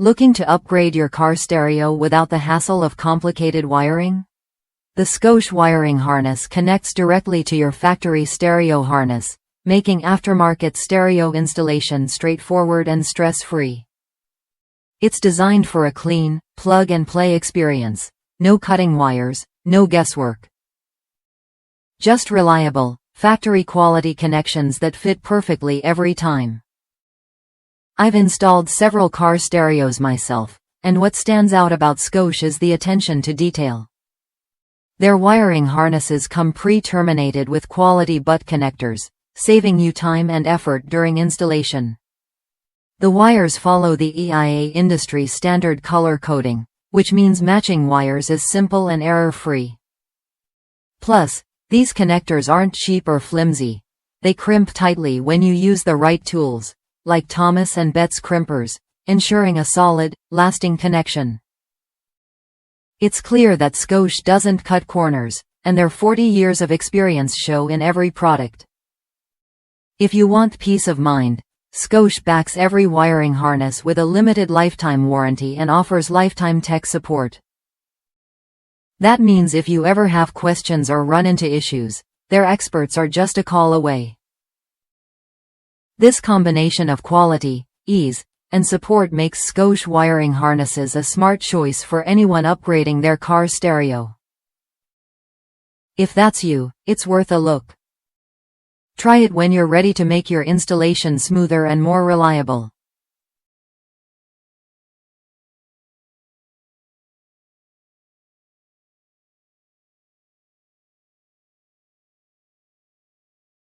Looking to upgrade your car stereo without the hassle of complicated wiring? The Scosche wiring harness connects directly to your factory stereo harness, making aftermarket stereo installation straightforward and stress-free. It's designed for a clean, plug-and-play experience. No cutting wires, no guesswork. Just reliable, factory-quality connections that fit perfectly every time. I've installed several car stereos myself, and what stands out about Scosche is the attention to detail. Their wiring harnesses come pre-terminated with quality butt connectors, saving you time and effort during installation. The wires follow the EIA industry standard color coding, which means matching wires is simple and error-free. Plus, these connectors aren't cheap or flimsy. They crimp tightly when you use the right tools, like Thomas & Betts crimpers, ensuring a solid, lasting connection. It's clear that Scosche doesn't cut corners, and their 40 years of experience show in every product. If you want peace of mind, Scosche backs every wiring harness with a limited lifetime warranty and offers lifetime tech support. That means if you ever have questions or run into issues, their experts are just a call away. This combination of quality, ease, and support makes Scosche wiring harnesses a smart choice for anyone upgrading their car stereo. If that's you, it's worth a look. Try it when you're ready to make your installation smoother and more reliable.